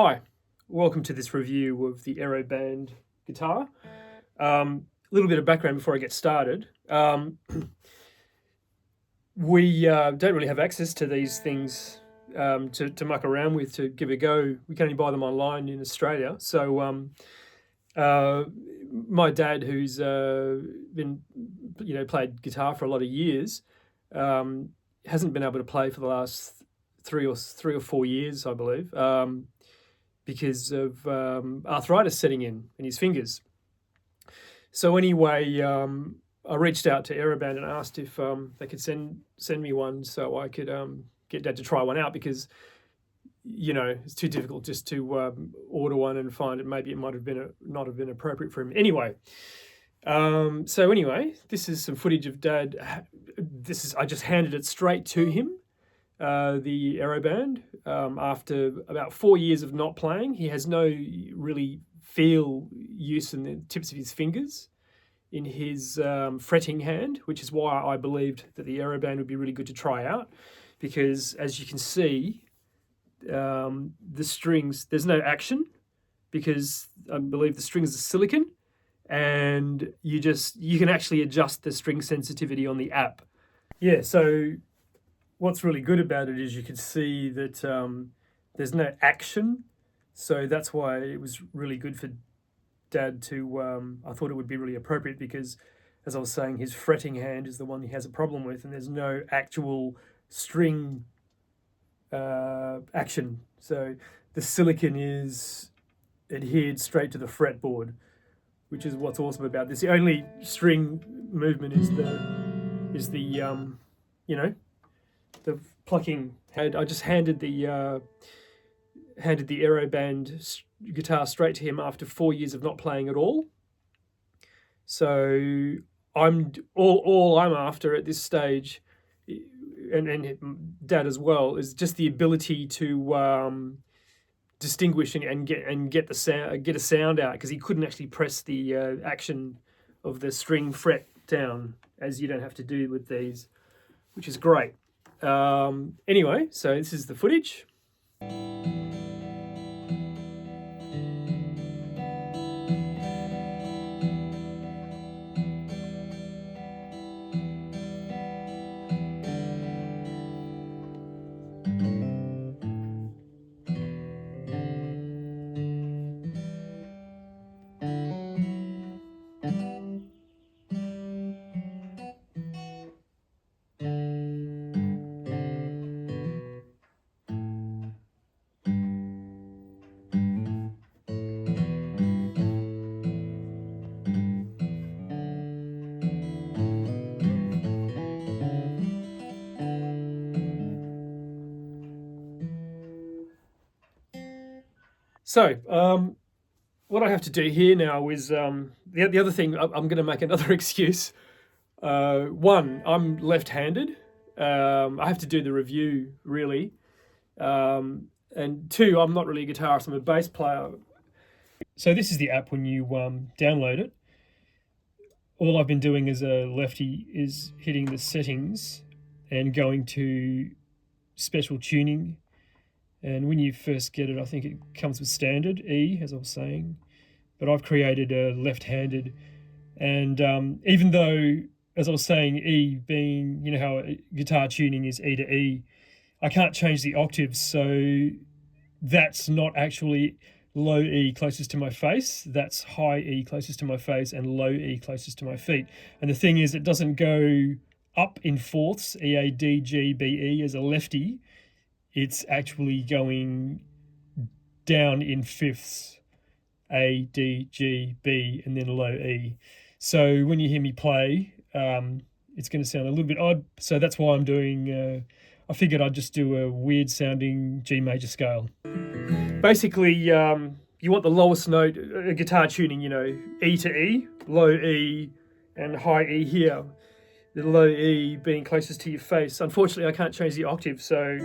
Hi, welcome to this review of the AeroBand guitar. A little bit of background before I get started. We don't really have access to these things to muck around with, to give a go. We can only buy them online in Australia. So my dad, who's been, played guitar for a lot of years, hasn't been able to play for the last three or 4 years, I believe. Because of arthritis setting in his fingers. So anyway, I reached out to AeroBand and asked if they could send me one so I could get Dad to try one out, because it's too difficult just to order one and find it. Maybe it might have been not have been appropriate for him. Anyway, so anyway, this is some footage of Dad. I just handed it straight to him. The AeroBand, after about 4 years of not playing. He has no really feel use in the tips of his fingers in his fretting hand, which is why I believed that the AeroBand would be really good to try out, because as you can see, the strings, there's no action, because I believe the strings are silicon, and you can actually adjust the string sensitivity on the app. Yeah, so what's really good about it is you can see that there's no action. So that's why it was really good for Dad to, I thought it would be really appropriate, because, as I was saying, his fretting hand is the one he has a problem with, and there's no actual string action. So the silicon is adhered straight to the fretboard, which is what's awesome about this. The only string movement is the plucking head. I just handed the AeroBand guitar straight to him after 4 years of not playing at all. So I'm all I'm after at this stage, and Dad as well, is just the ability to distinguish and get a sound out, because he couldn't actually press the action of the string fret down, as you don't have to do with these, which is great. Anyway, so this is the footage. So, what I have to do here now is the other thing. I'm going to make another excuse. One, I'm left-handed. I have to do the review, really. And two, I'm not really a guitarist. I'm a bass player. So this is the app when you download it. All I've been doing as a lefty is hitting the settings and going to special tuning. And when you first get it, I think it comes with standard E, as I was saying. But I've created a left-handed. And even though, as I was saying, E being, how guitar tuning is E to E, I can't change the octaves. So that's not actually low E closest to my face. That's high E closest to my face, and low E closest to my feet. And the thing is, it doesn't go up in fourths, E, A, D, G, B, E as a lefty. It's actually going down in fifths, A, D, G, B, and then low E. So when you hear me play, it's going to sound a little bit odd. So that's why I'm doing, I figured I'd just do a weird sounding G major scale. Basically, you want the lowest note, guitar tuning, E to E, low E, and high E here. The low E being closest to your face. Unfortunately, I can't change the octave, so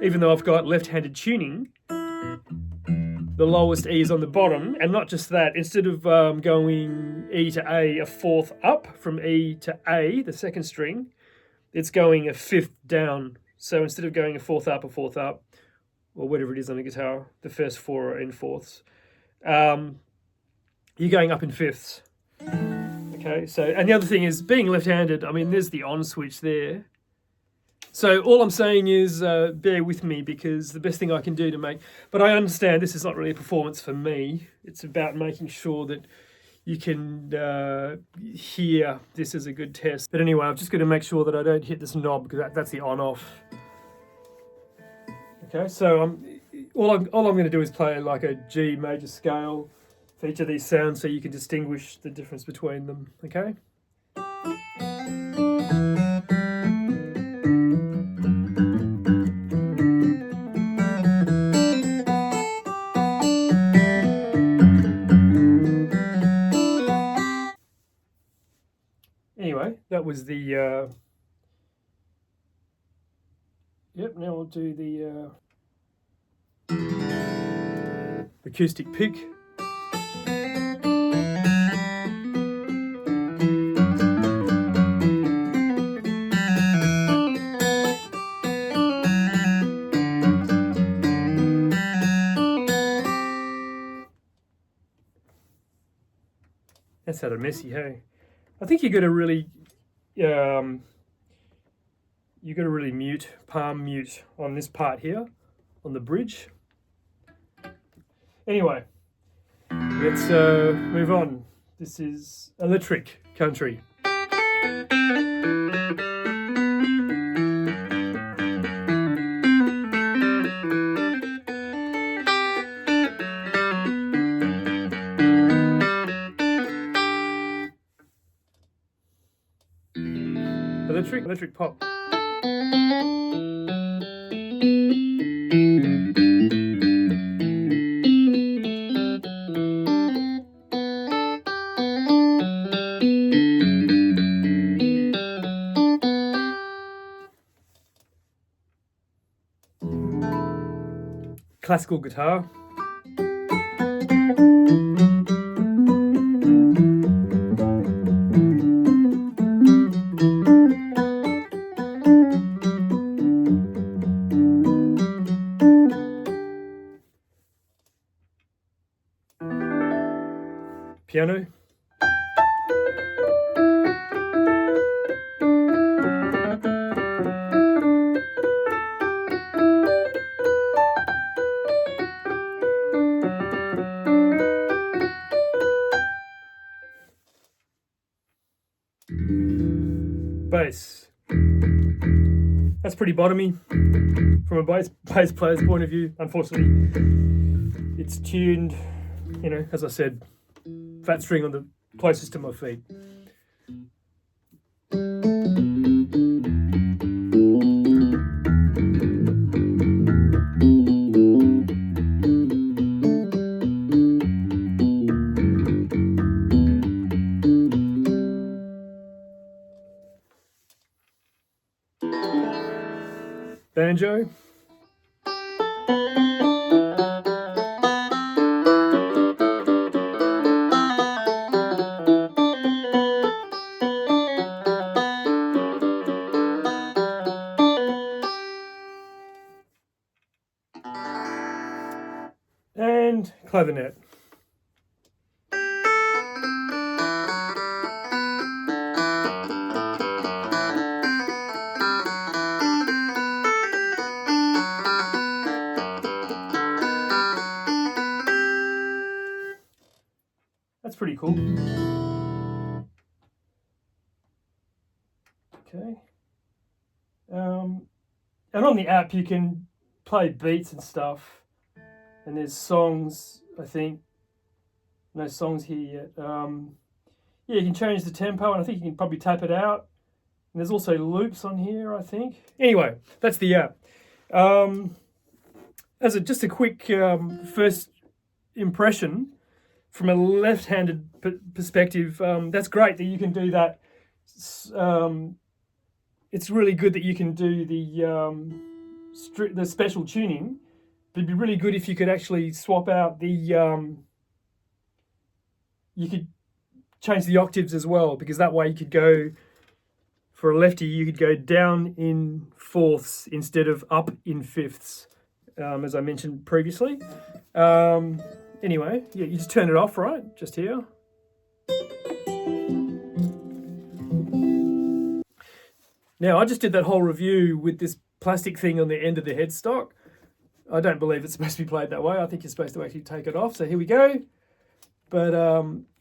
even though I've got left-handed tuning, the lowest E is on the bottom. And not just that, instead of going E to A fourth up from E to A, the second string, it's going a fifth down. So instead of going a fourth up, or whatever it is on a guitar, the first 4 are in fourths. You're going up in fifths. Okay, so, and the other thing is, being left-handed, I mean, there's the on switch there. So all I'm saying is bear with me, because the best thing I can do to make... But I understand this is not really a performance for me. It's about making sure that you can hear this as a good test. But anyway, I'm just going to make sure that I don't hit this knob, because that's the on-off. Okay, so all I'm going to do is play like a G major scale for each of these sounds, so you can distinguish the difference between them. Okay. Anyway, that was the yep. Now we'll do the acoustic pick. That sounded messy, hey? I think you got to really mute, palm mute on this part here, on the bridge. Anyway, let's move on. This is electric country. Electric pop. Classical guitar. Piano. Bass. That's pretty bottomy from a bass player's point of view. Unfortunately, it's tuned, you know, as I said, flat string on the closest to my feet. Banjo. And clavinet. That's pretty cool. Okay. And on the app you can play beats and stuff. And there's songs, I think. No songs here yet. Yeah, you can change the tempo, and I think you can probably tap it out. And there's also loops on here, I think. Anyway, that's the app. Just a quick first impression from a left-handed perspective, that's great that you can do that. It's really good that you can do the special tuning. But it'd be really good if you could actually swap out the, you could change the octaves as well, because that way you could go, for a lefty, you could go down in fourths instead of up in fifths. as I mentioned previously. Anyway, yeah, you just turn it off, right? Just here. Now, I just did that whole review with this plastic thing on the end of the headstock. I don't believe it's supposed to be played that way. I think you're supposed to actually take it off. So here we go. But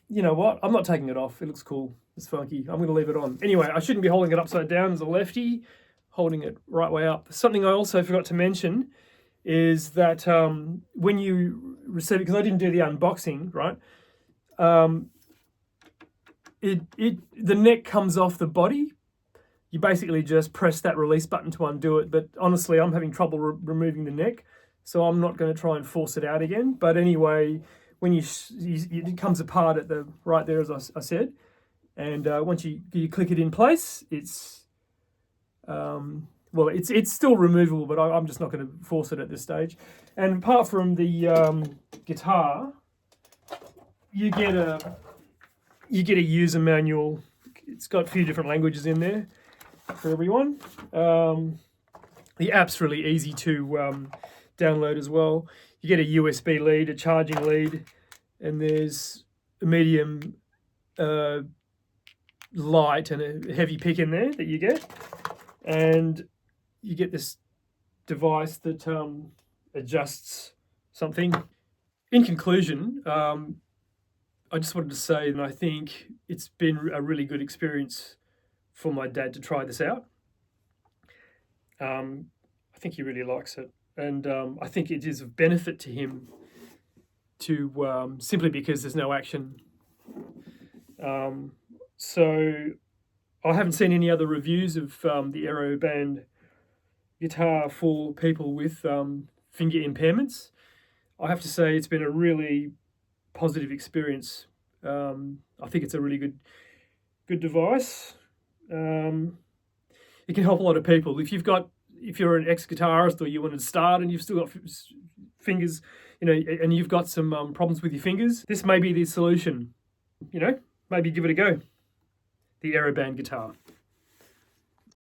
you know what? I'm not taking it off. It looks cool. It's funky. I'm going to leave it on. Anyway, I shouldn't be holding it upside down as a lefty, holding it right way up. Something I also forgot to mention is that when you receive it, because I didn't do the unboxing, right? The neck comes off the body. You basically just press that release button to undo it. But honestly, I'm having trouble removing the neck, so I'm not going to try and force it out again. But anyway, when it comes apart at the right there, as I said, and once you click it in place, it's well, it's still removable, but I'm just not going to force it at this stage. And apart from the guitar, you get a user manual. It's got a few different languages in there for everyone. The app's really easy to download as well. You get a USB lead, a charging lead, and there's a medium, light, and a heavy pick in there that you get. And you get this device that adjusts something. In conclusion, I just wanted to say that I think it's been a really good experience for my dad to try this out. I think he really likes it, and I think it is of benefit to him to simply because there's no action. So I haven't seen any other reviews of the AeroBand guitar for people with finger impairments. I have to say it's been a really positive experience. I think it's a really good device. It can help a lot of people. If you're an ex-guitarist or you want to start and you've still got fingers, and you've got some problems with your fingers, this may be the solution. Maybe give it a go. The AeroBand guitar.